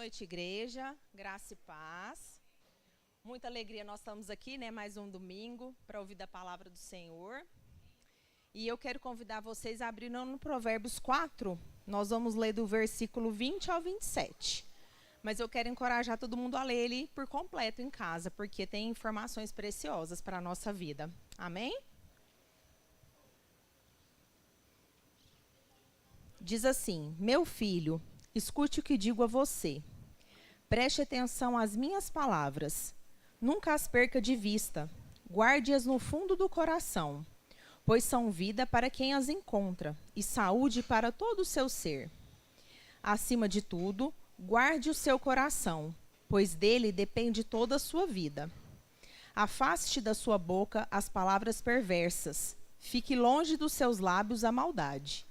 noite, igreja, graça e paz. Muita alegria, nós estamos aqui, né, mais um domingo, para ouvir da palavra do Senhor. E eu quero convidar vocês a abrirem no Provérbios 4, nós vamos ler do versículo 20 ao 27. Mas eu quero encorajar todo mundo a ler ele por completo em casa, porque tem informações preciosas para a nossa vida. Amém? Diz assim: meu filho, escute o que digo a você. Preste atenção às minhas palavras. Nunca as perca de vista. Guarde-as no fundo do coração, pois são vida para quem as encontra e saúde para todo o seu ser. Acima de tudo, guarde o seu coração, pois dele depende toda a sua vida. Afaste da sua boca as palavras perversas. Fique longe dos seus lábios a maldade.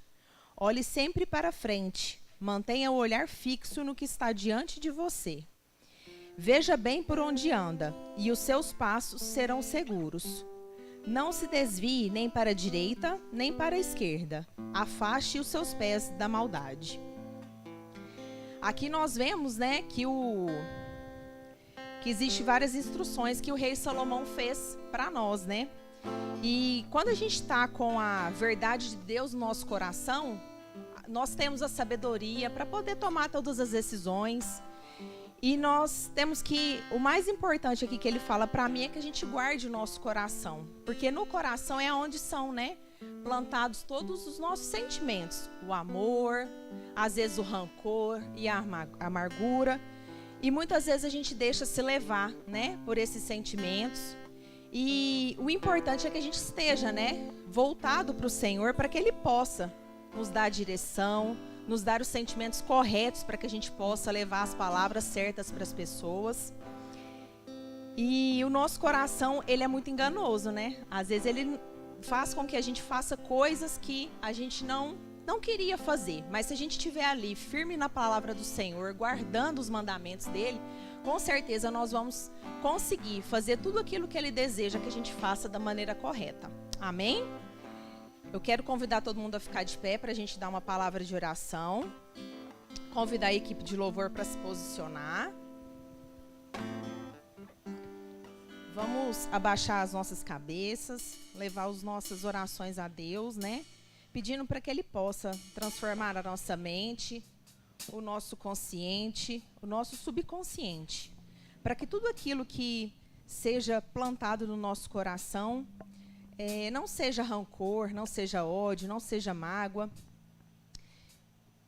Olhe sempre para frente. Mantenha o olhar fixo no que está diante de você. Veja bem por onde anda, e os seus passos serão seguros. Não se desvie nem para a direita, nem para a esquerda. Afaste os seus pés da maldade. Aqui nós vemos, né, que existe várias instruções que o rei Salomão fez para nós, né? E quando a gente está com a verdade de Deus no nosso coração, nós temos a sabedoria para poder tomar todas as decisões. E nós temos que, o mais importante aqui que ele fala para mim é que a gente guarde o nosso coração. Porque no coração é onde são, né, plantados todos os nossos sentimentos. O amor, às vezes o rancor e a amargura. E muitas vezes a gente deixa se levar, né, por esses sentimentos. E o importante é que a gente esteja, né, voltado para o Senhor, para que Ele possa nos dar a direção, nos dar os sentimentos corretos para que a gente possa levar as palavras certas para as pessoas. E o nosso coração, ele é muito enganoso, né? Às vezes ele faz com que a gente faça coisas que a gente não queria fazer. Mas se a gente estiver ali firme na palavra do Senhor, guardando os mandamentos dele, com certeza nós vamos conseguir fazer tudo aquilo que ele deseja que a gente faça da maneira correta. Amém? Eu quero convidar todo mundo a ficar de pé para a gente dar uma palavra de oração. Convidar a equipe de louvor para se posicionar. Vamos abaixar as nossas cabeças, levar as nossas orações a Deus, né? Pedindo para que Ele possa transformar a nossa mente, o nosso consciente, o nosso subconsciente. Para que tudo aquilo que seja plantado no nosso coração não seja rancor, não seja ódio, não seja mágoa.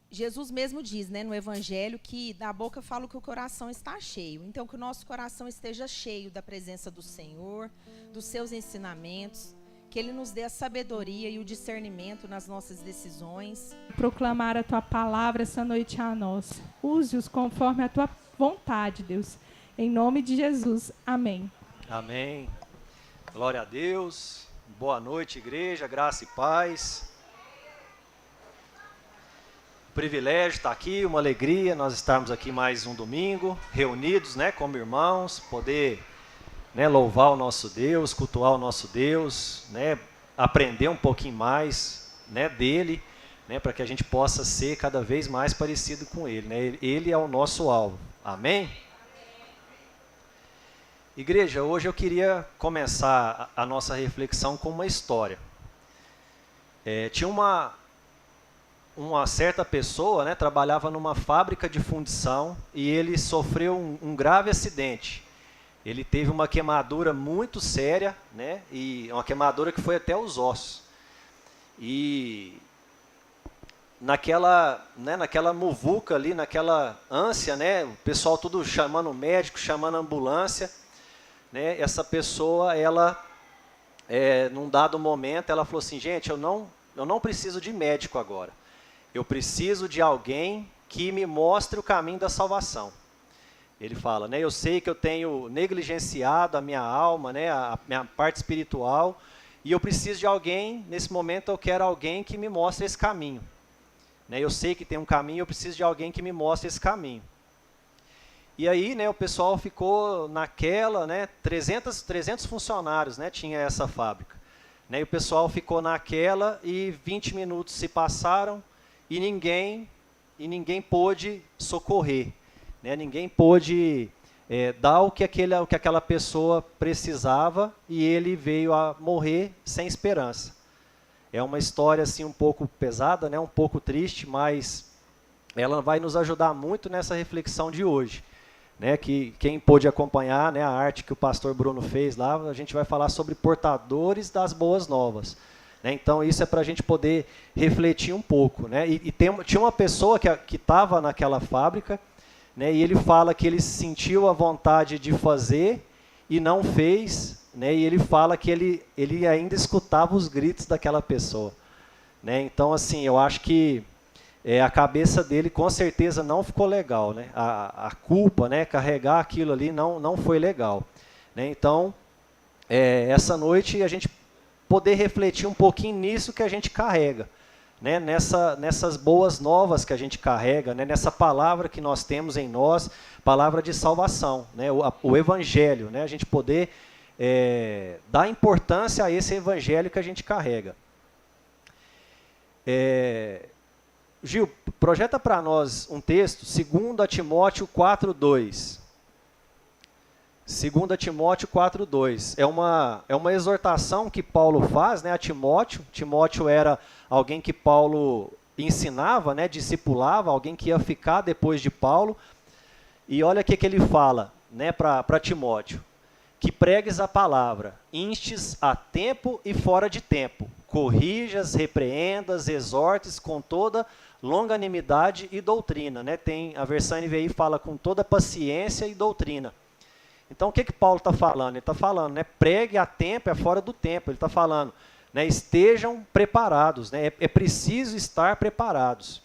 Jesus mesmo diz, né, no Evangelho, que da boca fala que o coração está cheio. Então, que o nosso coração esteja cheio da presença do Senhor, dos seus ensinamentos, que Ele nos dê a sabedoria e o discernimento nas nossas decisões. Proclamar a Tua palavra essa noite a nós. Use-os conforme a Tua vontade, Deus. Em nome de Jesus. Amém. Amém. Glória a Deus. Boa noite, igreja, graça e paz. Privilégio estar aqui, uma alegria nós estarmos aqui mais um domingo, reunidos, né, como irmãos, poder, né, louvar o nosso Deus, cultuar o nosso Deus, né, aprender um pouquinho mais, né, dele, né, para que a gente possa ser cada vez mais parecido com ele, né? Ele é o nosso alvo. Amém? Igreja, hoje eu queria começar a nossa reflexão com uma história. Tinha uma certa pessoa, né, trabalhava numa fábrica de fundição e ele sofreu um grave acidente. Ele teve uma queimadura muito séria, né, e uma queimadura que foi até os ossos. E naquela muvuca ali, naquela ânsia, né, o pessoal tudo chamando o médico, chamando a ambulância. Né, essa pessoa, ela, num dado momento, ela falou assim: gente, eu não preciso de médico agora. Eu preciso de alguém que me mostre o caminho da salvação. Ele fala, né, eu sei que eu tenho negligenciado a minha alma, né, a minha parte espiritual, e eu preciso de alguém, nesse momento eu quero alguém que me mostre esse caminho. Né, eu sei que tem um caminho, eu preciso de alguém que me mostre esse caminho. E aí, né, o pessoal ficou naquela, né, 300 funcionários, né, tinha essa fábrica. Né, e o pessoal ficou naquela e 20 minutos se passaram e ninguém pôde socorrer. né? Ninguém pôde dar o que aquela pessoa precisava, e ele veio a morrer sem esperança. É uma história assim um pouco pesada, né? Um pouco triste, mas ela vai nos ajudar muito nessa reflexão de hoje, né? Que quem pôde acompanhar, né, a arte que o pastor Bruno fez lá, a gente vai falar sobre portadores das boas novas, né? Então isso é para a gente poder refletir um pouco, né? Tinha uma pessoa que estava naquela fábrica, né, e ele fala que ele sentiu a vontade de fazer e não fez, né, e ele fala que ele ainda escutava os gritos daquela pessoa, né? Então assim, eu acho que a cabeça dele com certeza não ficou legal, né? A culpa, né, carregar aquilo ali não foi legal, né? Então, essa noite a gente poder refletir um pouquinho nisso que a gente carrega, né? Nessas boas novas que a gente carrega, né? Nessa palavra que nós temos em nós, palavra de salvação, né? O evangelho, né? A gente poder dar importância a esse evangelho que a gente carrega. Gil, projeta para nós um texto, 2 Timóteo 4:2. 2 Timóteo 4:2. É uma exortação que Paulo faz, né, a Timóteo. Timóteo era alguém que Paulo ensinava, né, discipulava, alguém que ia ficar depois de Paulo. E olha o que ele fala, né, para Timóteo. Que pregues a palavra, instes a tempo e fora de tempo. Corrijas, repreendas, exortes com toda longanimidade e doutrina, né? Tem a versão NVI fala com toda paciência e doutrina. Então o que Paulo está falando? Ele está falando, né? Pregue a tempo, é fora do tempo. Ele está falando, né? Estejam preparados, né? É preciso estar preparados.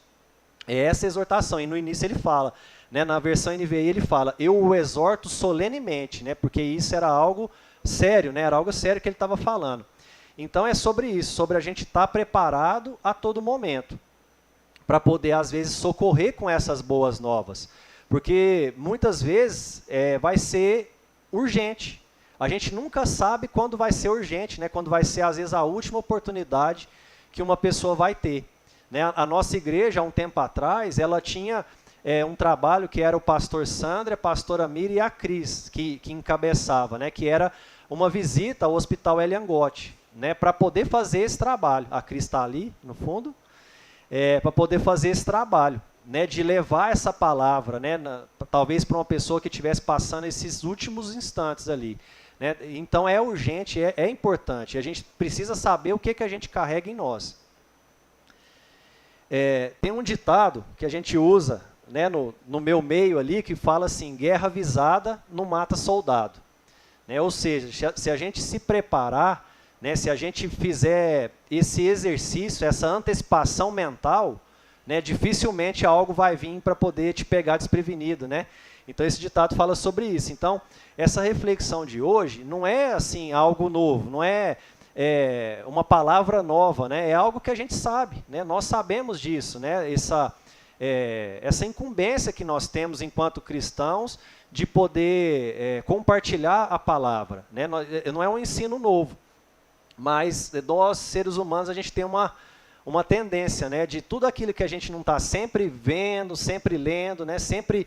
É essa exortação. E no início ele fala, né? Na versão NVI ele fala, eu o exorto solenemente, né? Porque isso era algo sério, né? Era algo sério que ele estava falando. Então é sobre isso, sobre a gente estar preparado a todo momento, para poder, às vezes, socorrer com essas boas novas. Porque, muitas vezes, vai ser urgente. A gente nunca sabe quando vai ser urgente, né? Quando vai ser, às vezes, a última oportunidade que uma pessoa vai ter, né? A nossa igreja, há um tempo atrás, ela tinha um trabalho que era o pastor Sandra, a pastora Miri e a Cris, que encabeçava, né? Que era uma visita ao Hospital Eliangote, né? Para poder fazer esse trabalho. A Cris está ali, no fundo. Para poder fazer esse trabalho, né, de levar essa palavra, né, talvez para uma pessoa que estivesse passando esses últimos instantes ali, né? Então é urgente, é importante, a gente precisa saber o que a gente carrega em nós. Tem um ditado que a gente usa, né, no meu meio ali, que fala assim, guerra avisada não mata soldado, né? Ou seja, se a gente se preparar, né, se a gente fizer esse exercício, essa antecipação mental, né, dificilmente algo vai vir para poder te pegar desprevenido, né? Então esse ditado fala sobre isso. Então essa reflexão de hoje não é assim algo novo, não é uma palavra nova, né? É algo que a gente sabe, né? Nós sabemos disso, né? Essa incumbência que nós temos enquanto cristãos de poder compartilhar a palavra, né? Não é um ensino novo. Mas nós, seres humanos, a gente tem uma tendência, né, de tudo aquilo que a gente não está sempre vendo, sempre lendo, né, sempre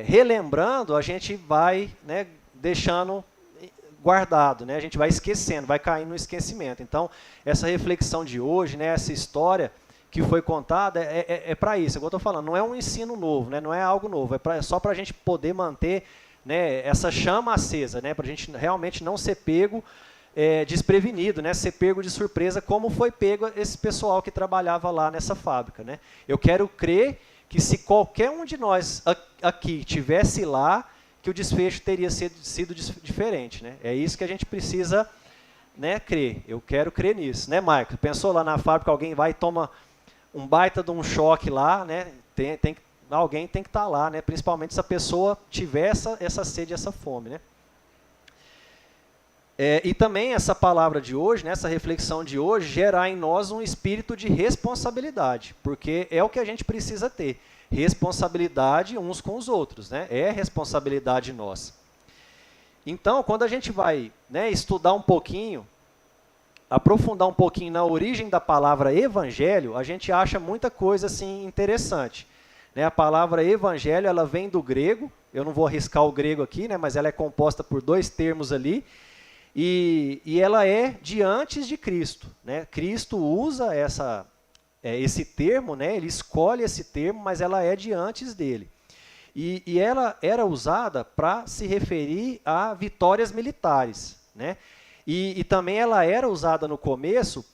relembrando, a gente vai, né, deixando guardado, né, a gente vai esquecendo, vai caindo no esquecimento. Então, essa reflexão de hoje, né, essa história que foi contada, é para isso. Igual eu estou falando, não é um ensino novo, né, não é algo novo, é só para a gente poder manter, né, essa chama acesa, né, para a gente realmente não ser pego desprevenido, né, ser pego de surpresa, como foi pego esse pessoal que trabalhava lá nessa fábrica, né? Eu quero crer que se qualquer um de nós aqui tivesse lá, que o desfecho teria sido diferente, né? É isso que a gente precisa, né, crer. Eu quero crer nisso, né, Marcos? Pensou lá na fábrica, alguém vai e toma um baita de um choque lá, né? Alguém tem que estar lá, né? Principalmente se a pessoa tiver essa sede, essa fome, né? E também essa palavra de hoje, né, essa reflexão de hoje, gerar em nós um espírito de responsabilidade, porque é o que a gente precisa ter, responsabilidade uns com os outros, né, é responsabilidade nossa. Então, quando a gente vai, né, estudar um pouquinho, aprofundar um pouquinho na origem da palavra evangelho, a gente acha muita coisa assim interessante, Né? A palavra evangelho, ela vem do grego, eu não vou arriscar o grego aqui, né? Mas ela é composta por 2 termos ali, e ela é de antes de Cristo. Né? Cristo usa esse termo, né? Ele escolhe esse termo, mas ela é de antes dele. E ela era usada para se referir a vitórias militares. Né? E também ela era usada no começo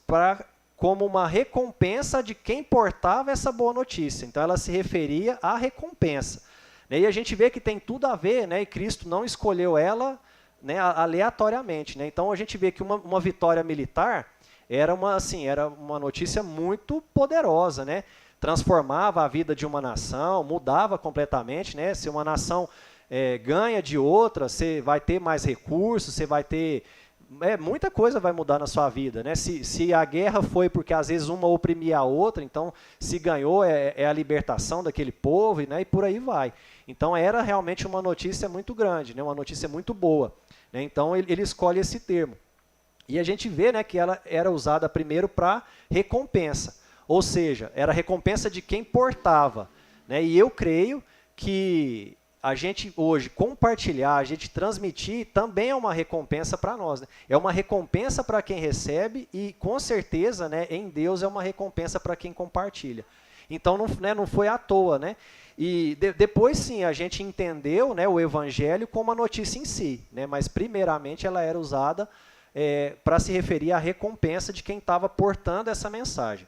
como uma recompensa de quem portava essa boa notícia. Então ela se referia à recompensa. Né? E a gente vê que tem tudo a ver, né? E Cristo não escolheu ela, né, aleatoriamente. Né? Então a gente vê que uma vitória militar era uma notícia muito poderosa, né? Transformava a vida de uma nação, mudava completamente. Né? Se uma nação ganha de outra, você vai ter mais recursos, você vai ter... muita coisa vai mudar na sua vida. Né? Se a guerra foi porque às vezes uma oprimia a outra, então se ganhou é a libertação daquele povo, né? E por aí vai. Então era realmente uma notícia muito grande, né? Uma notícia muito boa. Né? Então ele escolhe esse termo. E a gente vê, né, que ela era usada primeiro para recompensa, ou seja, era recompensa de quem portava. Né? E eu creio que a gente hoje compartilhar, a gente transmitir, também é uma recompensa para nós. Né? É uma recompensa para quem recebe e, com certeza, né, em Deus é uma recompensa para quem compartilha. Então, não foi à toa. Né? E depois, sim, a gente entendeu, né, o Evangelho como a notícia em si. Né? Mas, primeiramente, ela era usada para se referir à recompensa de quem estava portando essa mensagem.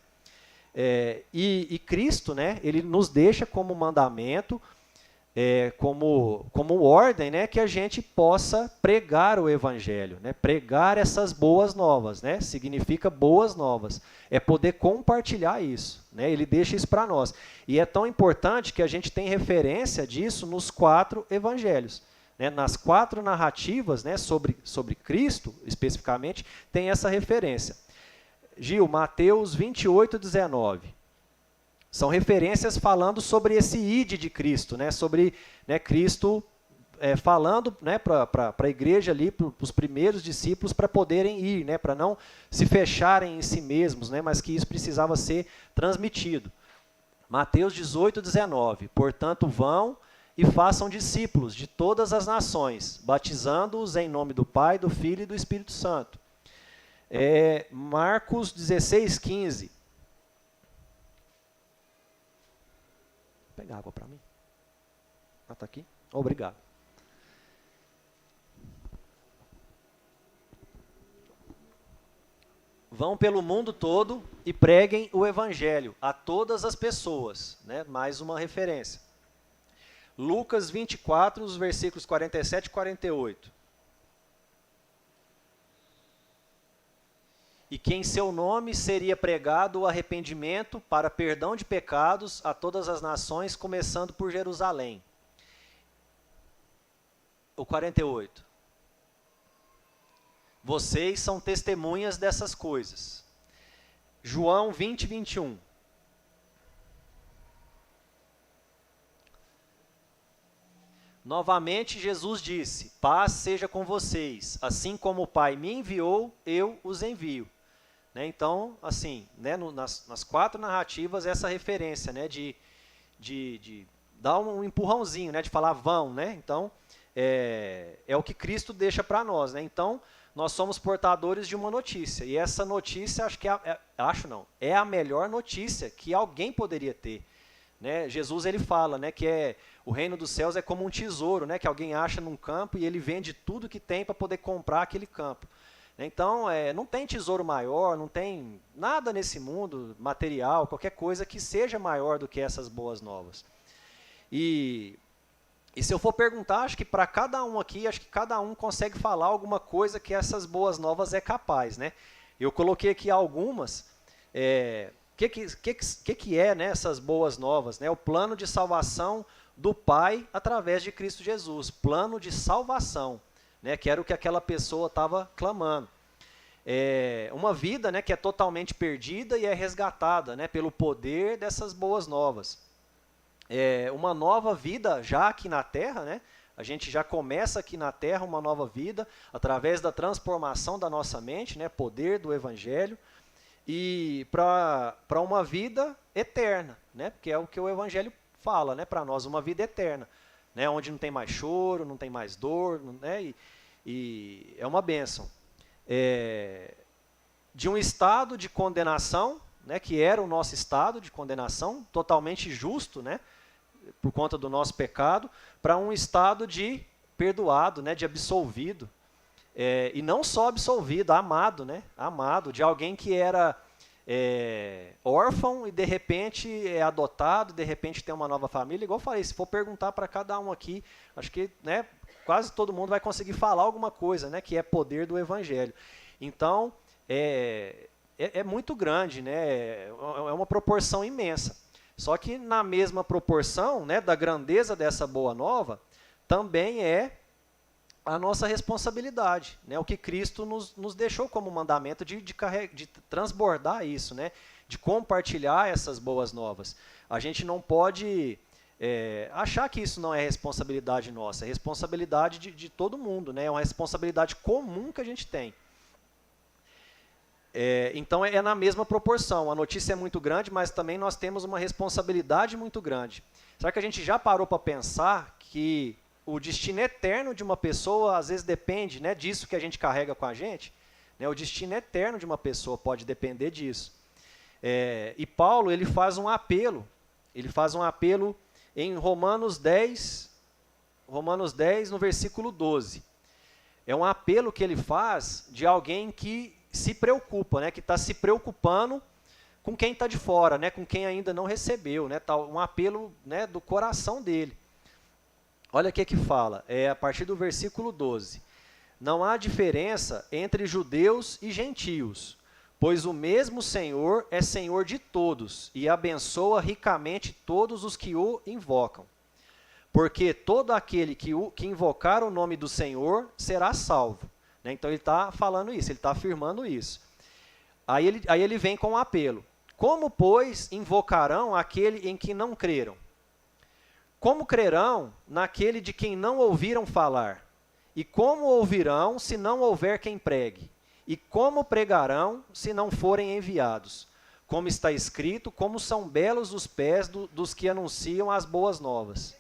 E Cristo, né, ele nos deixa como mandamento, como ordem, né, que a gente possa pregar o Evangelho, né, pregar essas boas novas, né, significa boas novas, é poder compartilhar isso, né, ele deixa isso para nós. E é tão importante que a gente tem referência disso nos 4 evangelhos. Né, nas 4 narrativas, né, sobre Cristo, especificamente, tem essa referência. Gil, Mateus 28, 19. São referências falando sobre esse ide de Cristo, né, sobre, né, Cristo falando, né, para a igreja ali, para os primeiros discípulos, para poderem ir, né, para não se fecharem em si mesmos, né, mas que isso precisava ser transmitido. Mateus 18, 19. Portanto, vão e façam discípulos de todas as nações, batizando-os em nome do Pai, do Filho e do Espírito Santo. Marcos 16, 15. Vou pegar água para mim. Ah, está aqui? Obrigado. Vão pelo mundo todo e preguem o Evangelho a todas as pessoas. Né? Mais uma referência. Lucas 24, os versículos 47 e 48. E que em seu nome seria pregado o arrependimento para perdão de pecados a todas as nações, começando por Jerusalém. O 48. Vocês são testemunhas dessas coisas. João 20, 21. Novamente Jesus disse, paz seja com vocês, assim como o Pai me enviou, eu os envio. Né? Então, assim, né, nas 4 narrativas, essa referência, né, de dar um empurrãozinho, né, de falar vão. Né? Então, é o que Cristo deixa para nós. Né? Então, nós somos portadores de uma notícia, e essa notícia, é a melhor notícia que alguém poderia ter. Né? Jesus ele fala, né, que o reino dos céus é como um tesouro, né, que alguém acha num campo e ele vende tudo que tem para poder comprar aquele campo. Então, não tem tesouro maior, não tem nada nesse mundo material, qualquer coisa que seja maior do que essas boas novas. E se eu for perguntar, acho que para cada um aqui, acho que cada um consegue falar alguma coisa que essas boas novas é capaz. Né? Eu coloquei aqui algumas. Que é, né, essas boas novas? Né? O plano de salvação do Pai através de Cristo Jesus. Plano de salvação, né, que era o que aquela pessoa estava clamando. Uma vida, né, que é totalmente perdida e é resgatada, né, pelo poder dessas boas novas. Uma nova vida já aqui na Terra, né? A gente já começa aqui na Terra uma nova vida através da transformação da nossa mente, né, poder do Evangelho. E para uma vida eterna, né? Porque é o que o Evangelho fala, né, para nós, uma vida eterna, né, onde não tem mais choro, não tem mais dor, né, e é uma bênção. De um estado de condenação, né, que era o nosso estado de condenação, totalmente justo, né, por conta do nosso pecado, para um estado de perdoado, né, de absolvido. E não só absolvido, amado, né, amado, de alguém que era órfão e de repente é adotado, de repente tem uma nova família. Igual eu falei, se for perguntar para cada um aqui, acho que, né, quase todo mundo vai conseguir falar alguma coisa, né, que é poder do Evangelho. Então, é muito grande, né, é uma proporção imensa. Só que na mesma proporção, né, da grandeza dessa boa nova, também é a nossa responsabilidade, né, o que Cristo nos deixou como mandamento de transbordar isso, né, de compartilhar essas boas novas. A gente não pode achar que isso não é responsabilidade nossa, é responsabilidade de todo mundo, né, é uma responsabilidade comum que a gente tem. Então é na mesma proporção, a notícia é muito grande, mas também nós temos uma responsabilidade muito grande. Será que a gente já parou para pensar que o destino eterno de uma pessoa às vezes depende, né, disso que a gente carrega com a gente? Né, o destino eterno de uma pessoa pode depender disso. E Paulo ele faz um apelo em Romanos 10, no versículo 12. É um apelo que ele faz de alguém que se preocupa, né, que está se preocupando com quem está de fora, né, com quem ainda não recebeu, né, tá um apelo, né, do coração dele. Olha o que fala, a partir do versículo 12. Não há diferença entre judeus e gentios, pois o mesmo Senhor é Senhor de todos e abençoa ricamente todos os que o invocam. Porque todo aquele que invocar o nome do Senhor será salvo. Né? Então ele está falando isso, ele está afirmando isso. Aí ele vem com um apelo. Como, pois, invocarão aquele em que não creram? Como crerão naquele de quem não ouviram falar? E como ouvirão se não houver quem pregue? E como pregarão se não forem enviados? Como está escrito, como são belos os pés dos que anunciam as boas novas.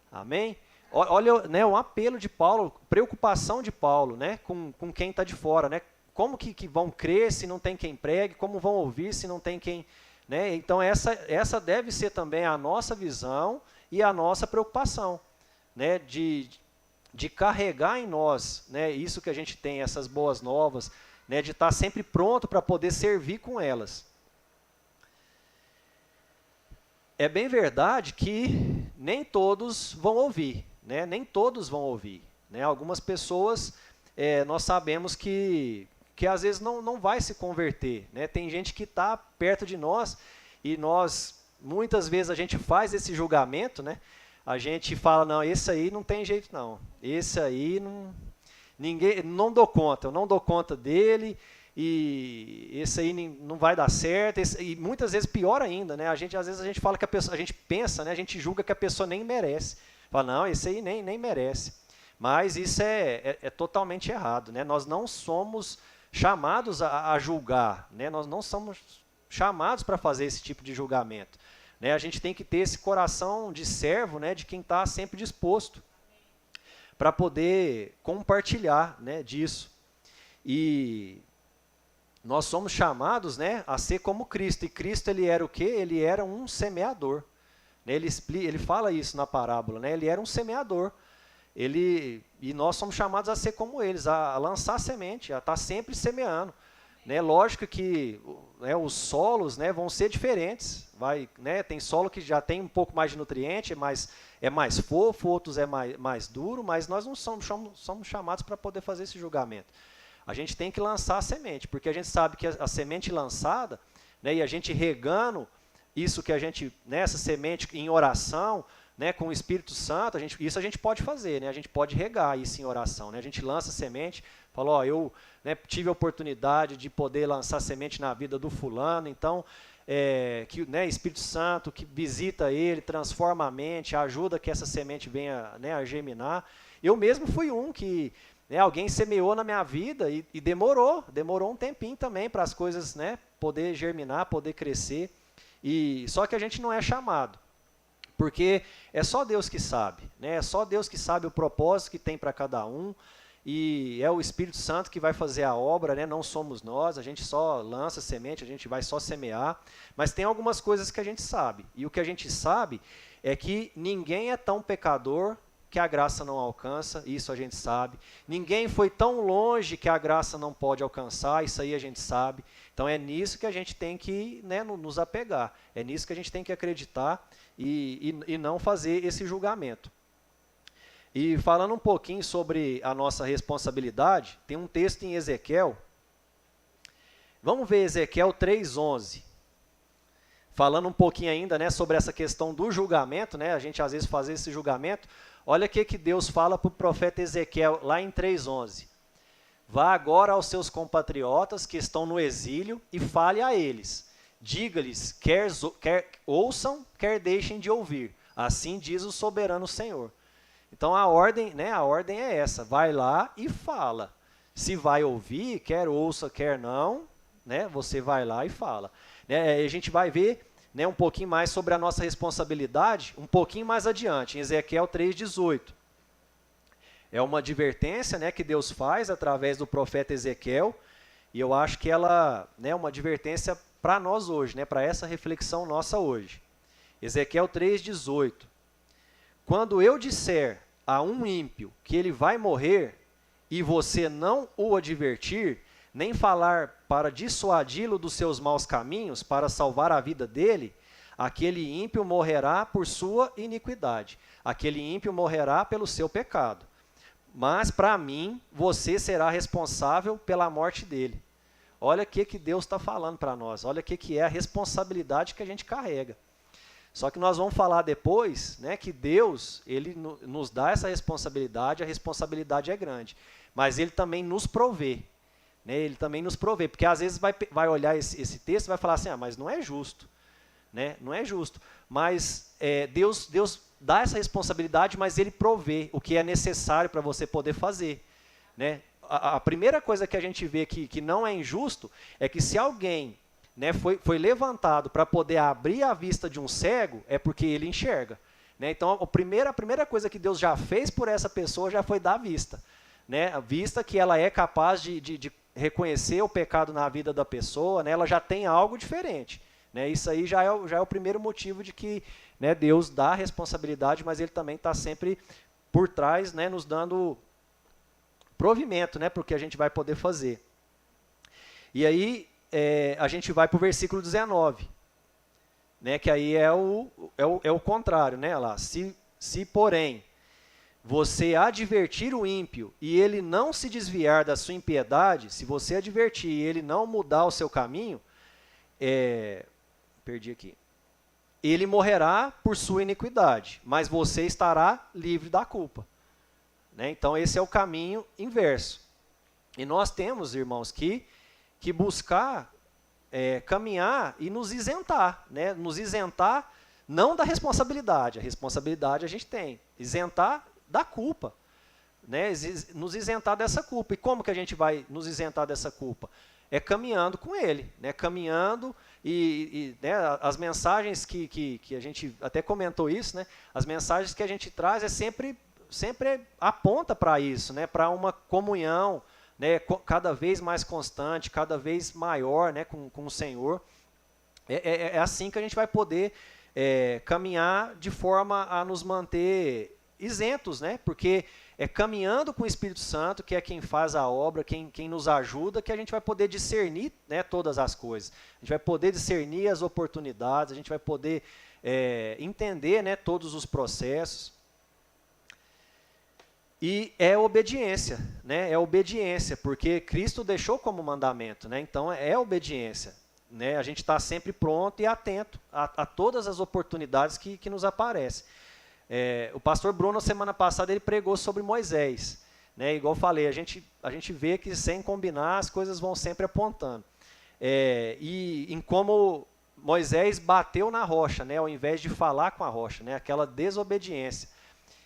Amém? Olha, né, um apelo de Paulo, preocupação de Paulo, né, com quem está de fora. Né? Como que vão crer se não tem quem pregue? Como vão ouvir se não tem quem... Né? Então essa deve ser também a nossa visão e a nossa preocupação, né, de carregar em nós, né, isso que a gente tem, essas boas novas, né, de estar sempre pronto para poder servir com elas. É bem verdade que nem todos vão ouvir, né, nem todos vão ouvir. Né, algumas pessoas, nós sabemos que às vezes não vai se converter. Né, tem gente que está perto de nós e muitas vezes a gente faz esse julgamento, né? A gente fala, não, esse aí não tem jeito não, esse aí não dou conta, eu não dou conta dele, e esse aí não vai dar certo, e muitas vezes pior ainda, né? Às vezes a gente fala que a gente pensa, né? A gente julga que a pessoa nem merece, fala, não, esse aí nem merece, mas isso é totalmente errado, né? Nós não somos chamados a julgar, né? Nós não somos chamados para fazer esse tipo de julgamento. Né, a gente tem que ter esse coração de servo, né, de quem está sempre disposto para poder compartilhar, né, disso. E nós somos chamados, né, a ser como Cristo. E Cristo ele era o quê? Ele era um semeador. Né, ele fala isso na parábola. Né, ele era um semeador. E nós somos chamados a ser como eles, a lançar semente, a estar sempre semeando. Né, lógico que, né, os solos, né, vão ser diferentes. Né, tem solo que já tem um pouco mais de nutriente, é mais fofo, outros é mais duro, mas nós não somos chamados para poder fazer esse julgamento. A gente tem que lançar a semente, porque a gente sabe que a semente lançada, né, e a gente regando isso que a gente, né, essa semente em oração, né, com o Espírito Santo, isso a gente pode fazer, né, a gente pode regar isso em oração. Né, a gente lança a semente, fala, ó, eu, né, tive a oportunidade de poder lançar semente na vida do fulano, então, que, né, Espírito Santo que visita ele, transforma a mente, ajuda que essa semente venha, né, a germinar. Eu mesmo fui um que, né, alguém semeou na minha vida e demorou um tempinho também para as coisas, né, poder germinar, poder crescer. Só que a gente não é chamado Porque é só Deus que sabe, né? É só Deus que sabe o propósito que tem para cada um, e é o Espírito Santo que vai fazer a obra, né? Não somos nós, a gente só lança semente, a gente vai só semear, mas tem algumas coisas que a gente sabe, e o que a gente sabe é que ninguém é tão pecador que a graça não alcança, isso a gente sabe. Ninguém foi tão longe que a graça não pode alcançar, isso aí a gente sabe. Então é nisso que a gente tem que, né, nos apegar, é nisso que a gente tem que acreditar e não fazer esse julgamento. E falando um pouquinho sobre a nossa responsabilidade, tem um texto em Ezequiel. Vamos ver Ezequiel 3:11. Falando um pouquinho ainda, né, sobre essa questão do julgamento, né, a gente às vezes faz esse julgamento. Olha o que Deus fala para o profeta Ezequiel lá em 3:11. Vá agora aos seus compatriotas que estão no exílio e fale a eles. Diga-lhes, quer ouçam, quer deixem de ouvir. Assim diz o soberano Senhor. Então a ordem é essa, vai lá e fala. Se vai ouvir, quer ouça, quer não, né, você vai lá e fala. A gente vai ver, né, um pouquinho mais sobre a nossa responsabilidade, um pouquinho mais adiante, em Ezequiel 3:18. É uma advertência, né, que Deus faz através do profeta Ezequiel, e eu acho que ela é, né, uma advertência para nós hoje, né, para essa reflexão nossa hoje. Ezequiel 3:18. Quando eu disser a um ímpio que ele vai morrer, e você não o advertir, nem falar para dissuadi-lo dos seus maus caminhos, para salvar a vida dele, aquele ímpio morrerá por sua iniquidade, aquele ímpio morrerá pelo seu pecado. Mas, para mim, você será responsável pela morte dele. Olha o que Deus está falando para nós, olha o que é a responsabilidade que a gente carrega. Só que nós vamos falar depois, né, que Deus, ele nos dá essa responsabilidade, a responsabilidade é grande, mas ele também nos provê. Ele também nos provê, porque às vezes vai olhar esse texto e vai falar assim, mas não é justo. Né? Não é justo. Mas Deus dá essa responsabilidade, mas ele provê o que é necessário para você poder fazer. Né? A primeira coisa que a gente vê que não é injusto é que se alguém, né, foi levantado para poder abrir a vista de um cego, é porque ele enxerga. Né? Então, a primeira coisa que Deus já fez por essa pessoa já foi dar vista. Né? A vista que ela é capaz de reconhecer o pecado na vida da pessoa, né? Ela já tem algo diferente. Né? Isso aí já é o primeiro motivo de que, né, Deus dá a responsabilidade, mas ele também está sempre por trás, né, nos dando provimento, né, para o que a gente vai poder fazer. E aí a gente vai para o versículo 19, né, que aí é o contrário. Né, lá. Se porém você advertir o ímpio e ele não se desviar da sua impiedade, se você advertir e ele não mudar o seu caminho, perdi aqui, ele morrerá por sua iniquidade, mas você estará livre da culpa. Né? Então esse é o caminho inverso. E nós temos, irmãos, que buscar caminhar e nos isentar, né? Nos isentar não da responsabilidade, a responsabilidade a gente tem, isentar da culpa, né? Nos isentar dessa culpa. E como que a gente vai nos isentar dessa culpa? É caminhando com ele, né? Caminhando né, as mensagens que a gente até comentou isso, né? As mensagens que a gente traz sempre aponta para isso, né? Para uma comunhão, né, cada vez mais constante, cada vez maior, né, com o Senhor. É assim que a gente vai poder caminhar de forma a nos manter isentos, né? Porque é caminhando com o Espírito Santo, que é quem faz a obra, quem nos ajuda, que a gente vai poder discernir, né, todas as coisas. A gente vai poder discernir as oportunidades, a gente vai poder entender, né, todos os processos. E é obediência, né? É obediência, porque Cristo deixou como mandamento, né? Então é obediência. Né? A gente está sempre pronto e atento a todas as oportunidades que nos aparecem. O pastor Bruno, semana passada, ele pregou sobre Moisés. Né? Igual eu falei, a gente vê que sem combinar as coisas vão sempre apontando. E em como Moisés bateu na rocha, né? Ao invés de falar com a rocha, né? Aquela desobediência.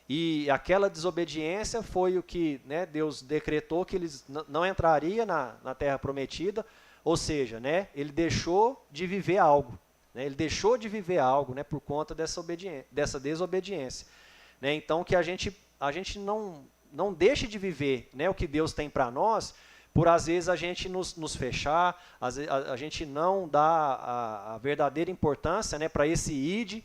E aquela desobediência foi o que, né, Deus decretou que eles não entrariam na terra prometida, ou seja, né, ele deixou de viver algo. né? Ele deixou de viver algo, né, por conta dessa desobediência. Né? Então, que a gente não deixe de viver, né, o que Deus tem para nós, por às vezes a gente nos fechar, a gente não dá a verdadeira importância, né, para esse id,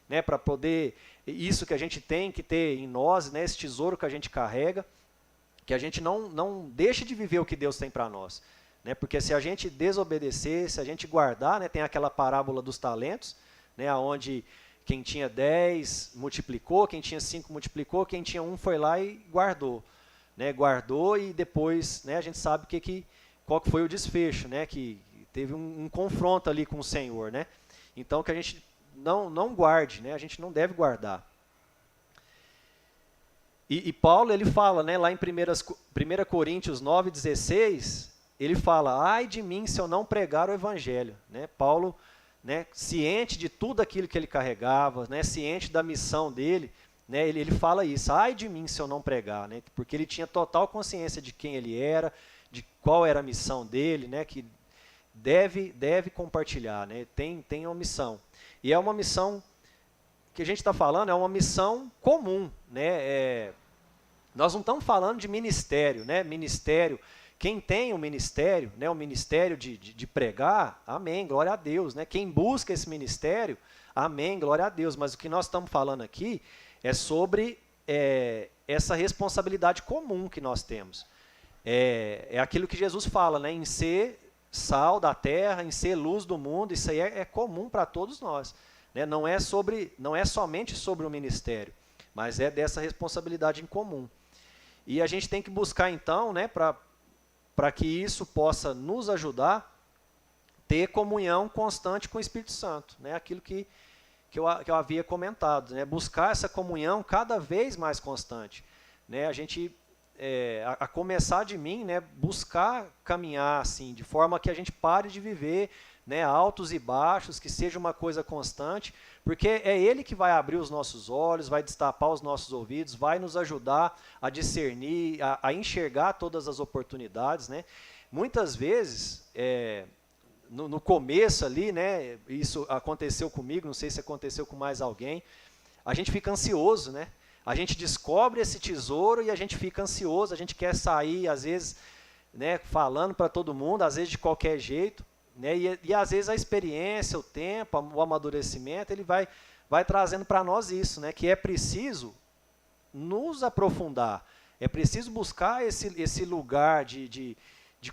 né, para poder, isso que a gente tem que ter em nós, né, esse tesouro que a gente carrega, que a gente não deixe de viver o que Deus tem para nós. Né, porque se a gente desobedecer, se a gente guardar, né, tem aquela parábola dos talentos, né, onde quem tinha 10 multiplicou, quem tinha 5 multiplicou, quem tinha 1 foi lá e guardou. Né, guardou e depois, né, a gente sabe qual que foi o desfecho, né, que teve um confronto ali com o Senhor. Né? Então, que a gente não guarde, né, a gente não deve guardar. E Paulo, ele fala, né, lá em 1 Coríntios 9,16, ele fala, ai de mim se eu não pregar o evangelho. Né? Paulo, né, ciente de tudo aquilo que ele carregava, né, ciente da missão dele, né, ele fala isso, ai de mim se eu não pregar, né, porque ele tinha total consciência de quem ele era, de qual era a missão dele, né, que deve compartilhar, né, tem uma missão. E é uma missão que a gente está falando, é uma missão comum. Né, nós não estamos falando de ministério, né, ministério. Quem tem o ministério, né, o ministério de pregar, amém, glória a Deus. Né? Quem busca esse ministério, amém, glória a Deus. Mas o que nós estamos falando aqui é sobre essa responsabilidade comum que nós temos. É aquilo que Jesus fala, né, em ser sal da terra, em ser luz do mundo, isso aí é comum para todos nós. Né? Não é somente sobre o ministério, mas é dessa responsabilidade em comum. E a gente tem que buscar então, né, para que isso possa nos ajudar a ter comunhão constante com o Espírito Santo. Né? Aquilo que eu havia comentado. Né? Buscar essa comunhão cada vez mais constante. Né? A gente, a começar de mim, né, buscar caminhar assim, de forma que a gente pare de viver, né, altos e baixos, que seja uma coisa constante, porque é Ele que vai abrir os nossos olhos, vai destapar os nossos ouvidos, vai nos ajudar a discernir, a enxergar todas as oportunidades. Né? Muitas vezes, no começo ali, né, isso aconteceu comigo, não sei se aconteceu com mais alguém, a gente fica ansioso, né? A gente descobre esse tesouro e a gente fica ansioso, a gente quer sair, às vezes, né, falando para todo mundo, às vezes de qualquer jeito. Né, e às vezes a experiência, o tempo, o amadurecimento, ele vai trazendo para nós isso, né, que é preciso nos aprofundar, é preciso buscar esse lugar de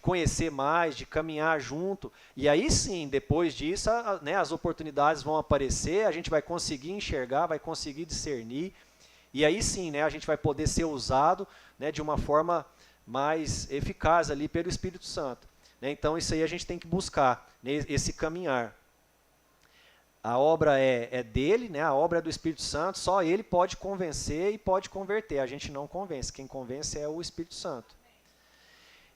conhecer mais, de caminhar junto, e aí sim, depois disso, né, as oportunidades vão aparecer, a gente vai conseguir enxergar, vai conseguir discernir, e aí sim, né, a gente vai poder ser usado, né, de uma forma mais eficaz ali pelo Espírito Santo. Então, isso aí a gente tem que buscar, né, esse caminhar. A obra é dele, né, a obra é do Espírito Santo, só ele pode convencer e pode converter. A gente não convence, quem convence é o Espírito Santo.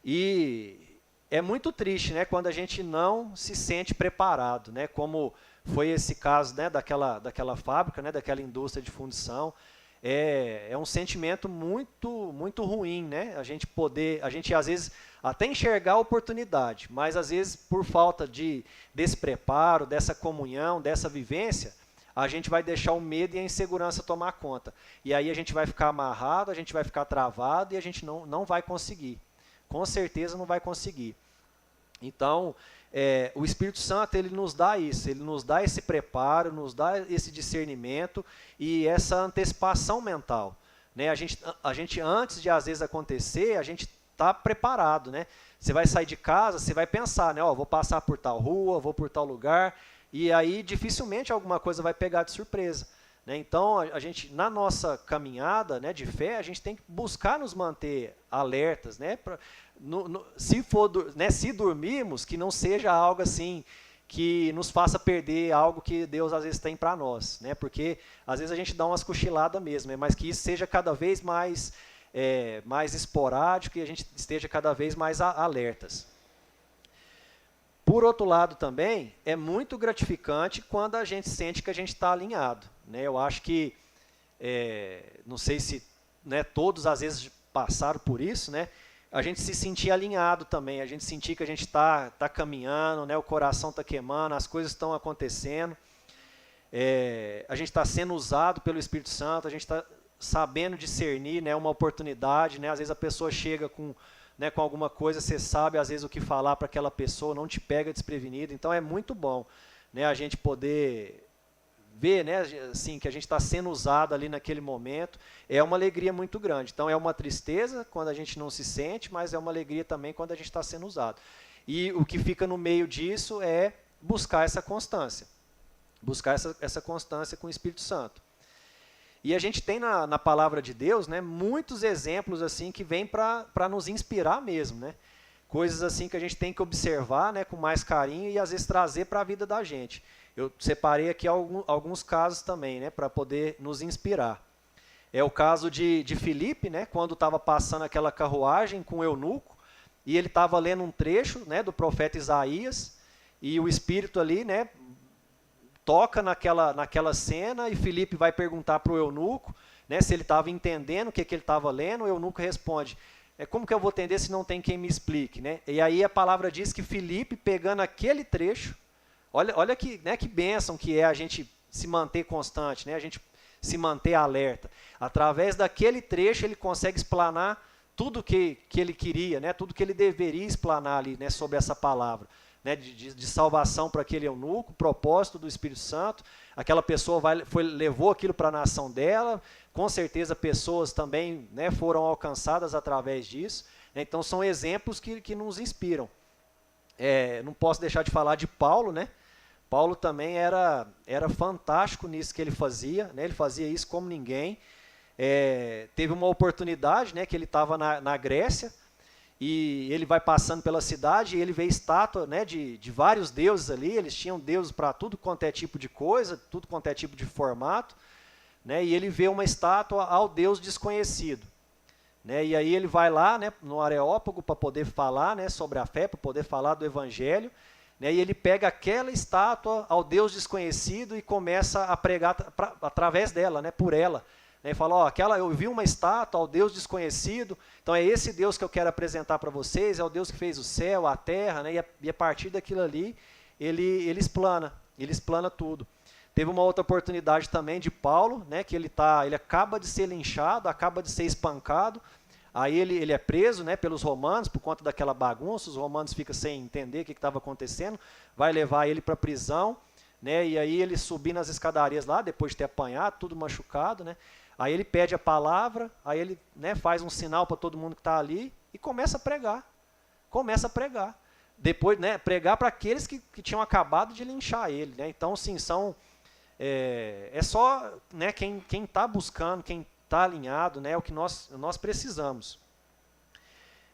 E é muito triste, né, quando a gente não se sente preparado, né, como foi esse caso, né, daquela fábrica, né, daquela indústria de fundição. É um sentimento muito, muito ruim, né? A gente às vezes até enxergar a oportunidade, mas às vezes por falta desse preparo, dessa comunhão, dessa vivência, a gente vai deixar o medo e a insegurança tomar conta. E aí a gente vai ficar amarrado, a gente vai ficar travado e a gente não vai conseguir. Com certeza não vai conseguir. Então, o Espírito Santo, ele nos dá isso, ele nos dá esse preparo, nos dá esse discernimento e essa antecipação mental. Né? A gente, antes de às vezes acontecer, a gente está preparado. Né? Você vai sair de casa, você vai pensar, né? Vou passar por tal rua, vou por tal lugar, e aí dificilmente alguma coisa vai pegar de surpresa. Né? Então, a gente, na nossa caminhada, né, de fé, a gente tem que buscar nos manter alertas, né? Se dormirmos, que não seja algo assim que nos faça perder algo que Deus às vezes tem para nós, né? Porque às vezes a gente dá umas cochiladas mesmo, mas que isso seja cada vez mais esporádico e a gente esteja cada vez mais alertas. Por outro lado também, é muito gratificante quando a gente sente que a gente está alinhado. Né? Eu acho que, não sei se, né, todos às vezes passaram por isso, né? a gente se sentir alinhado também, a gente sentir que a gente está caminhando, né, o coração está queimando, as coisas estão acontecendo, a gente está sendo usado pelo Espírito Santo, a gente está sabendo discernir, né, uma oportunidade, né, às vezes a pessoa chega com alguma coisa, você sabe às vezes o que falar para aquela pessoa, não te pega desprevenido, então é muito bom, né, a gente poder ver, né, assim, que a gente está sendo usado ali naquele momento, é uma alegria muito grande. Então é uma tristeza quando a gente não se sente, mas é uma alegria também quando a gente está sendo usado. E o que fica no meio disso é buscar essa constância, buscar essa constância com o Espírito Santo. E a gente tem na palavra de Deus, né, muitos exemplos assim que vêm para nos inspirar mesmo, né? Coisas assim que a gente tem que observar, né, com mais carinho e às vezes trazer para a vida da gente. Eu separei aqui alguns casos também, né, para poder nos inspirar. É o caso de Filipe, né, quando estava passando aquela carruagem com o eunuco, e ele estava lendo um trecho, né, do profeta Isaías, e o Espírito ali, né, toca naquela cena, e Filipe vai perguntar para o eunuco, né, se ele estava entendendo o que ele estava lendo. O eunuco responde: como que eu vou entender se não tem quem me explique? Né? E aí a palavra diz que Filipe, pegando aquele trecho, olha que, né, que bênção que é a gente se manter constante, né, a gente se manter alerta. Através daquele trecho ele consegue explanar tudo que ele queria, né, tudo que ele deveria explanar ali, né, sobre essa palavra, né, de salvação para aquele eunuco, propósito do Espírito Santo. Aquela pessoa levou aquilo para a nação dela, com certeza pessoas também, né, foram alcançadas através disso. Então são exemplos que nos inspiram. Não posso deixar de falar de Paulo, né? Paulo também era fantástico nisso que ele fazia, né? Ele fazia isso como ninguém. Teve uma oportunidade, né, que ele estava na Grécia, e ele vai passando pela cidade e ele vê estátua, né, de vários deuses ali. Eles tinham deuses para tudo quanto é tipo de coisa, tudo quanto é tipo de formato, né, e ele vê uma estátua ao Deus desconhecido. Né, e aí ele vai lá, né, no Areópago para poder falar, né, sobre a fé, para poder falar do Evangelho, né, e ele pega aquela estátua ao Deus desconhecido e começa a pregar através dela, né, por ela. Né, e fala: eu vi uma estátua ao Deus desconhecido, então é esse Deus que eu quero apresentar para vocês, é o Deus que fez o céu, a terra, né, e a partir daquilo ali ele explana tudo. Teve uma outra oportunidade também de Paulo, né, que ele acaba de ser linchado, acaba de ser espancado, aí ele é preso, né, pelos romanos por conta daquela bagunça. Os romanos ficam sem entender o que estava acontecendo, vai levar ele para a prisão, né, e aí ele subir nas escadarias lá, depois de ter apanhado, tudo machucado, né, aí ele pede a palavra, aí ele, né, faz um sinal para todo mundo que está ali e começa a pregar. Depois, né, pregar para aqueles que tinham acabado de linchar ele, né. Então, sim, é só, né, quem está buscando, quem está alinhado, né, é o que nós precisamos.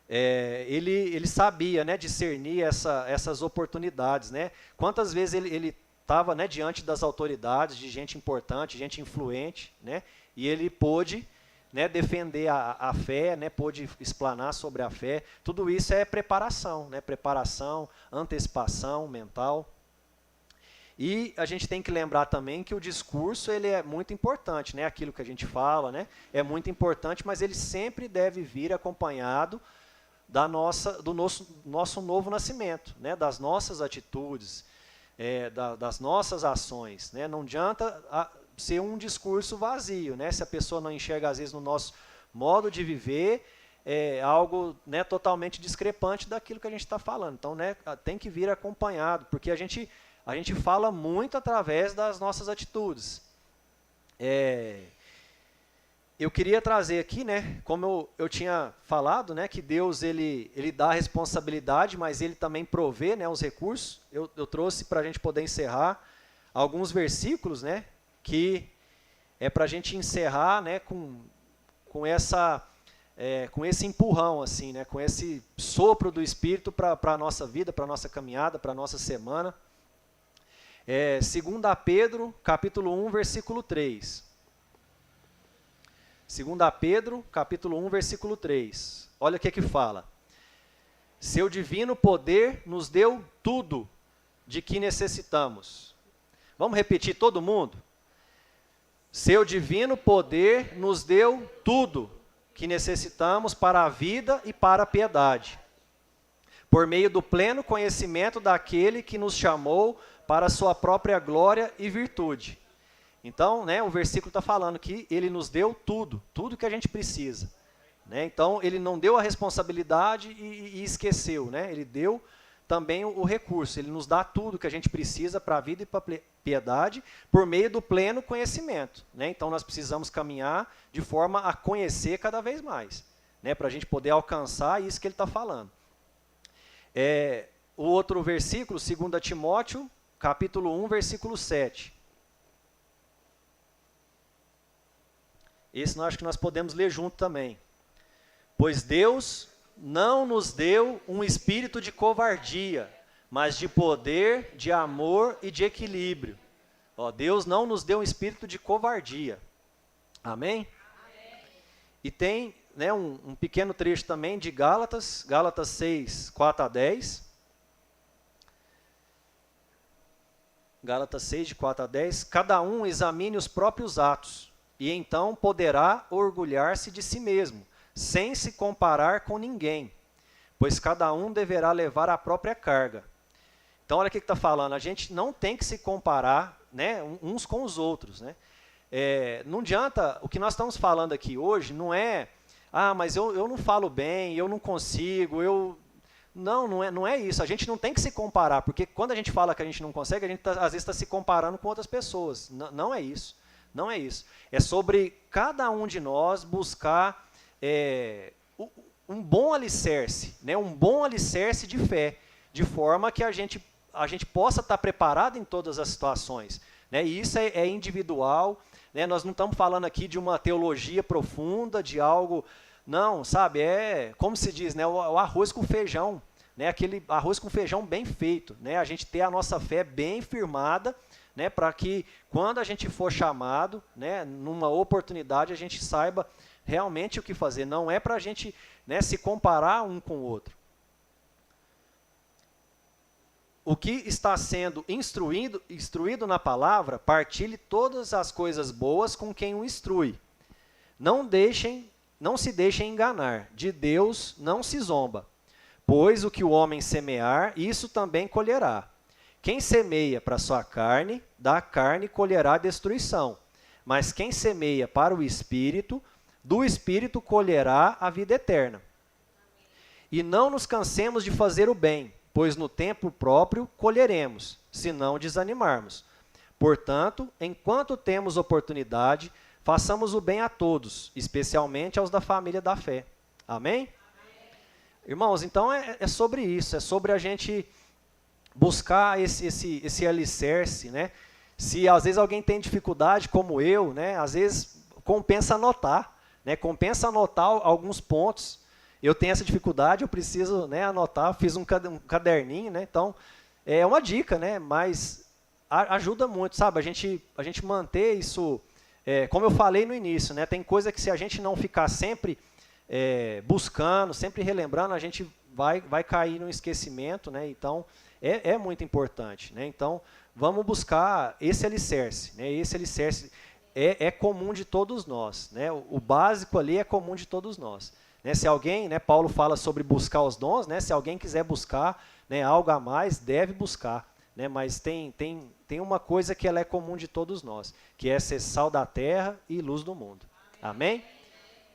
Ele sabia, né, discernir essas oportunidades, né. Quantas vezes ele estava, né, diante das autoridades, de gente importante, gente influente, né, e ele pôde, né, defender a fé, né, pôde explanar sobre a fé. Tudo isso é preparação, né, antecipação mental. E a gente tem que lembrar também que o discurso ele é muito importante, né, aquilo que a gente fala, né, é muito importante, mas ele sempre deve vir acompanhado do nosso novo nascimento, né, das nossas atitudes, das nossas ações, né. Não adianta ser um discurso vazio, né, se a pessoa não enxerga às vezes no nosso modo de viver algo, né, totalmente discrepante daquilo que a gente está falando. Então, né, tem que vir acompanhado, porque a gente fala muito através das nossas atitudes. Eu queria trazer aqui, né, como eu tinha falado, né, que Deus ele dá a responsabilidade, mas ele também provê, né, os recursos. Eu trouxe para a gente poder encerrar alguns versículos, né, que é para a gente encerrar, né, com esse empurrão, assim, né, com esse sopro do Espírito para a nossa vida, para a nossa caminhada, para a nossa semana. 2 Pedro, capítulo 1, versículo 3. 2 Pedro, capítulo 1, versículo 3. Olha o que fala. Seu divino poder nos deu tudo de que necessitamos. Vamos repetir todo mundo? Seu divino poder nos deu tudo que necessitamos para a vida e para a piedade, por meio do pleno conhecimento daquele que nos chamou para a sua própria glória e virtude. Então, né, o versículo está falando que ele nos deu tudo que a gente precisa. Né? Então, ele não deu a responsabilidade e esqueceu. Né? Ele deu também o recurso, ele nos dá tudo que a gente precisa para a vida e para a piedade, por meio do pleno conhecimento. Né? Então, nós precisamos caminhar de forma a conhecer cada vez mais, né? Para a gente poder alcançar isso que ele está falando. O outro versículo, 2 Timóteo, capítulo 1, versículo 7. Esse acho que nós podemos ler junto também. Pois Deus não nos deu um espírito de covardia, mas de poder, de amor e de equilíbrio. Ó, Deus não nos deu um espírito de covardia. Amém? Amém. E tem, né, um pequeno trecho também de Gálatas 6, 4 a 10. Gálatas 6, de 4 a 10. Cada um examine os próprios atos, e então poderá orgulhar-se de si mesmo, sem se comparar com ninguém, pois cada um deverá levar a própria carga. Então, olha o que está falando, a gente não tem que se comparar, né, uns com os outros. Né? Não adianta, o que nós estamos falando aqui hoje não é, mas eu não falo bem, eu não consigo, não é isso, a gente não tem que se comparar, porque quando a gente fala que a gente não consegue, a gente às vezes está se comparando com outras pessoas, não é isso. Não é isso. É sobre cada um de nós buscar um bom alicerce, né? Um bom alicerce de fé, de forma que a gente possa estar preparado em todas as situações. Né? E isso é individual. Né? Nós não estamos falando aqui de uma teologia profunda, de algo... Não, sabe? É, como se diz, né? O arroz com feijão. Né? Aquele arroz com feijão bem feito. Né? A gente ter a nossa fé bem firmada, né, para que quando a gente for chamado, né, numa oportunidade, a gente saiba realmente o que fazer. Não é para a gente, né, se comparar um com o outro. O que está sendo instruído na palavra, partilhe todas as coisas boas com quem o instrui. Não se deixem enganar, de Deus não se zomba, pois o que o homem semear, isso também colherá. Quem semeia para a sua carne, da carne colherá destruição. Mas quem semeia para o Espírito, do Espírito colherá a vida eterna. E não nos cansemos de fazer o bem, pois no tempo próprio colheremos, se não desanimarmos. Portanto, enquanto temos oportunidade, façamos o bem a todos, especialmente aos da família da fé. Amém? Amém. Irmãos, então é sobre isso, é sobre a gente buscar esse alicerce, né? Se às vezes alguém tem dificuldade, como eu, né? Às vezes compensa anotar, né? Compensa anotar alguns pontos. Eu tenho essa dificuldade, eu preciso, né, anotar, fiz um caderninho, né? Então, é uma dica, né? Mas ajuda muito, sabe? A gente manter isso, como eu falei no início, né? Tem coisa que se a gente não ficar sempre buscando, sempre relembrando, a gente vai cair no esquecimento, né? Então, é muito importante, né? Então, vamos buscar esse alicerce, né? Esse alicerce é comum de todos nós, né? O básico ali é comum de todos nós. Né? Se alguém, né, Paulo fala sobre buscar os dons, né? Se alguém quiser buscar, né, algo a mais, deve buscar. Né? Mas tem uma coisa que ela é comum de todos nós, que é ser sal da terra e luz do mundo. Amém?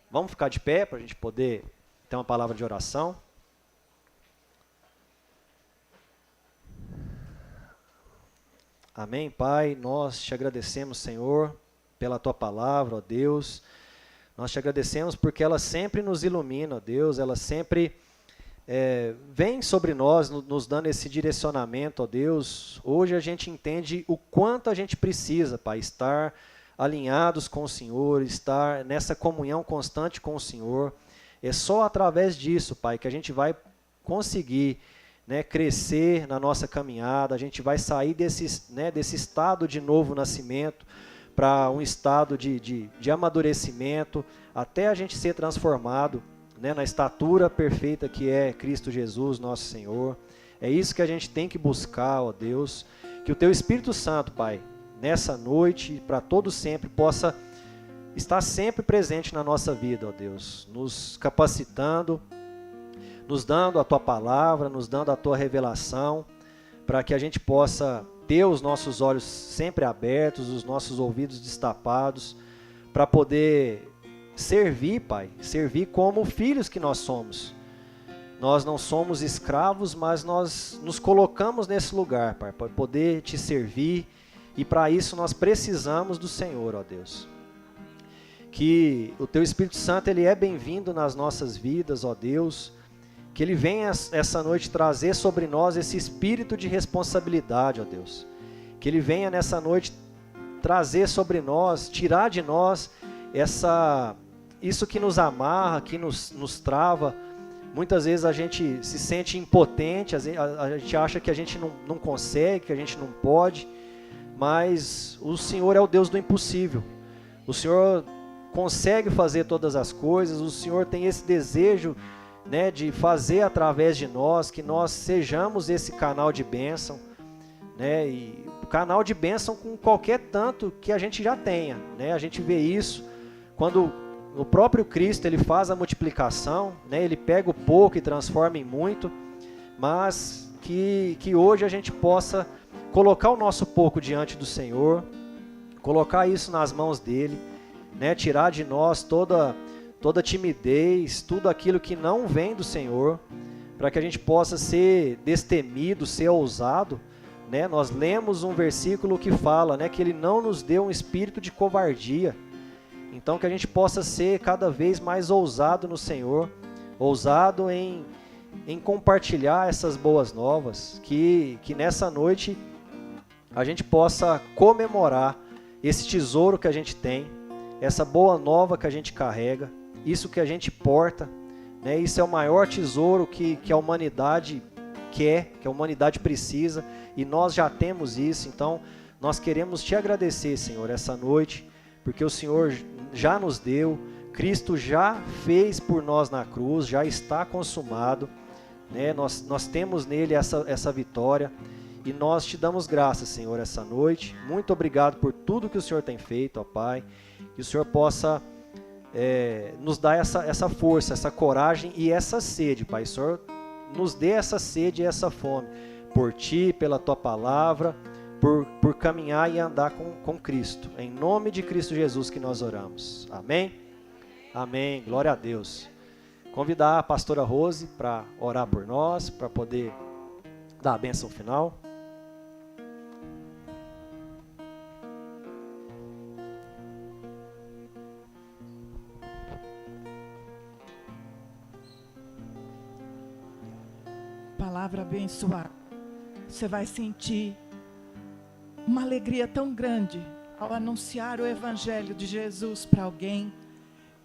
Vamos ficar de pé para a gente poder ter uma palavra de oração. Amém, Pai, nós te agradecemos, Senhor, pela Tua palavra, ó Deus. Nós te agradecemos porque ela sempre nos ilumina, ó Deus, ela sempre vem sobre nós, nos dando esse direcionamento, ó Deus. Hoje a gente entende o quanto a gente precisa, Pai, estar alinhados com o Senhor, estar nessa comunhão constante com o Senhor. É só através disso, Pai, que a gente vai conseguir, né, crescer na nossa caminhada, a gente vai sair desse estado de novo nascimento para um estado de amadurecimento, até a gente ser transformado, né, na estatura perfeita que é Cristo Jesus, nosso Senhor. É isso que a gente tem que buscar, ó Deus, que o Teu Espírito Santo, Pai, nessa noite, para todo sempre, possa está sempre presente na nossa vida, ó Deus, nos capacitando, nos dando a Tua palavra, nos dando a Tua revelação, para que a gente possa ter os nossos olhos sempre abertos, os nossos ouvidos destapados, para poder servir, Pai, servir como filhos que nós somos. Nós não somos escravos, mas nós nos colocamos nesse lugar, Pai, para poder Te servir, e para isso nós precisamos do Senhor, ó Deus. Que o Teu Espírito Santo, Ele é bem-vindo nas nossas vidas, ó Deus, que Ele venha essa noite trazer sobre nós esse espírito de responsabilidade, ó Deus. Que Ele venha nessa noite trazer sobre nós, tirar de nós isso que nos amarra, que nos trava. Muitas vezes a gente se sente impotente, a gente acha que a gente não consegue, que a gente não pode, mas o Senhor é o Deus do impossível. O Senhor consegue fazer todas as coisas, o Senhor tem esse desejo, né, de fazer através de nós, que nós sejamos esse canal de bênção, né, e canal de bênção com qualquer tanto que a gente já tenha, né? A gente vê isso quando o próprio Cristo, Ele faz a multiplicação, né? Ele pega o pouco e transforma em muito, mas que hoje a gente possa colocar o nosso pouco diante do Senhor, colocar isso nas mãos dEle, né? Tirar de nós toda timidez, tudo aquilo que não vem do Senhor, para que a gente possa ser destemido, ser ousado, né? Nós lemos um versículo que fala, né, que Ele não nos deu um espírito de covardia. Então que a gente possa ser cada vez mais ousado no Senhor, ousado em compartilhar essas boas novas, que nessa noite a gente possa comemorar esse tesouro que a gente tem, essa boa nova que a gente carrega, isso que a gente porta, né? Isso é o maior tesouro que a humanidade quer, que a humanidade precisa, e nós já temos isso. Então nós queremos Te agradecer, Senhor, essa noite, porque o Senhor já nos deu, Cristo já fez por nós na cruz, já está consumado, né? Nós temos nele essa vitória, e nós Te damos graças, Senhor, essa noite. Muito obrigado por tudo que o Senhor tem feito, ó Pai, que o Senhor possa nos dar essa força, essa coragem e essa sede, Pai. O Senhor nos dê essa sede e essa fome por Ti, pela Tua palavra, por caminhar e andar com Cristo. Em nome de Cristo Jesus que nós oramos. Amém? Amém. Glória a Deus. Convidar a pastora Rose para orar por nós, para poder dar a bênção final. Palavra abençoada. Você vai sentir uma alegria tão grande ao anunciar o Evangelho de Jesus para alguém,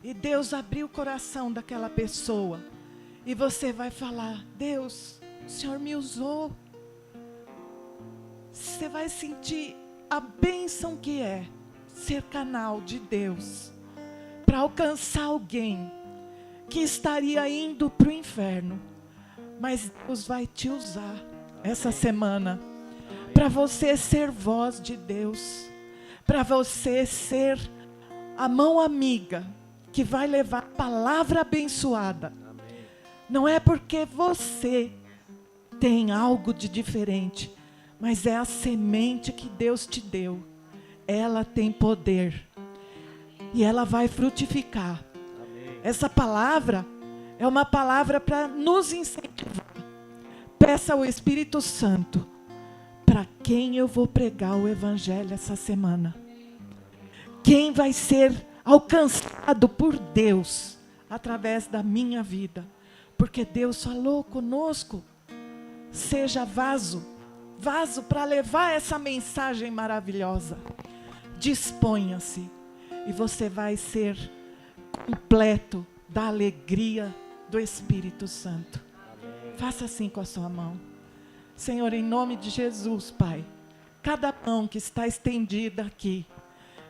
e Deus abriu o coração daquela pessoa, e você vai falar: Deus, o Senhor me usou. Você vai sentir a bênção que é ser canal de Deus para alcançar alguém que estaria indo para o inferno, mas Deus vai te usar essa semana para você ser voz de Deus, para você ser a mão amiga que vai levar a palavra abençoada. Amém. Não é porque você tem algo de diferente, mas é a semente que Deus te deu. Ela tem poder e ela vai frutificar. Amém. Essa palavra é uma palavra para nos incentivar. Peça ao Espírito Santo: para quem eu vou pregar o Evangelho essa semana? Quem vai ser alcançado por Deus através da minha vida? Porque Deus falou conosco. Seja vaso para levar essa mensagem maravilhosa. Disponha-se e você vai ser completo da alegria do Espírito Santo. Faça assim com a sua mão. Senhor, em nome de Jesus, Pai, cada mão que está estendida aqui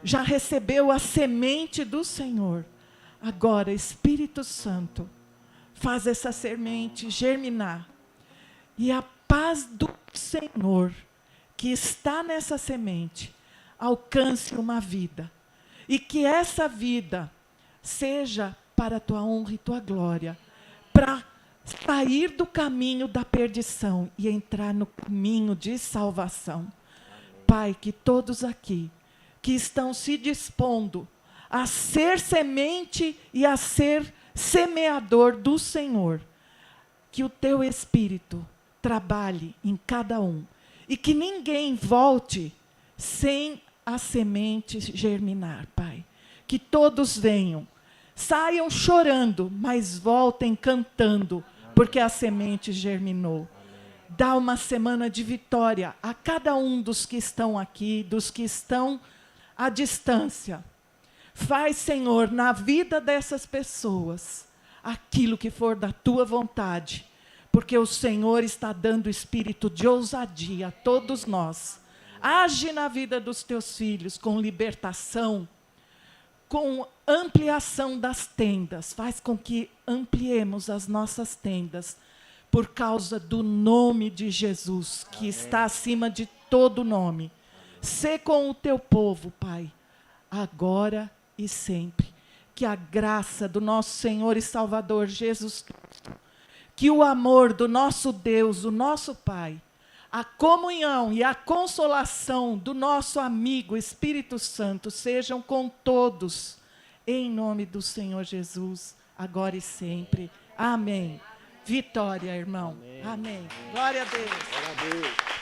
já recebeu a semente do Senhor. Agora, Espírito Santo, faz essa semente germinar, e a paz do Senhor que está nessa semente alcance uma vida, E que essa vida seja para a tua honra e tua glória, para sair do caminho da perdição e entrar no caminho de salvação. Pai, que todos aqui que estão se dispondo a ser semente e a ser semeador do Senhor, que o teu Espírito trabalhe em cada um e que ninguém volte sem a semente germinar, Pai. Que todos venham, saiam chorando, mas voltem cantando, porque a semente germinou. Dá uma semana de vitória a cada um dos que estão aqui, dos que estão à distância. Faz, Senhor, na vida dessas pessoas, aquilo que for da tua vontade, porque o Senhor está dando espírito de ousadia a todos nós. Age na vida dos teus filhos com libertação, com ampliação das tendas. Faz com que ampliemos as nossas tendas, por causa do nome de Jesus, que está acima de todo nome. Sê com o teu povo, Pai, agora e sempre. Que a graça do nosso Senhor e Salvador Jesus Cristo, que o amor do nosso Deus, o nosso Pai, a comunhão e a consolação do nosso amigo Espírito Santo sejam com todos, em nome do Senhor Jesus, agora e sempre. Amém. Vitória, irmão. Amém. Glória a Deus. Glória a Deus.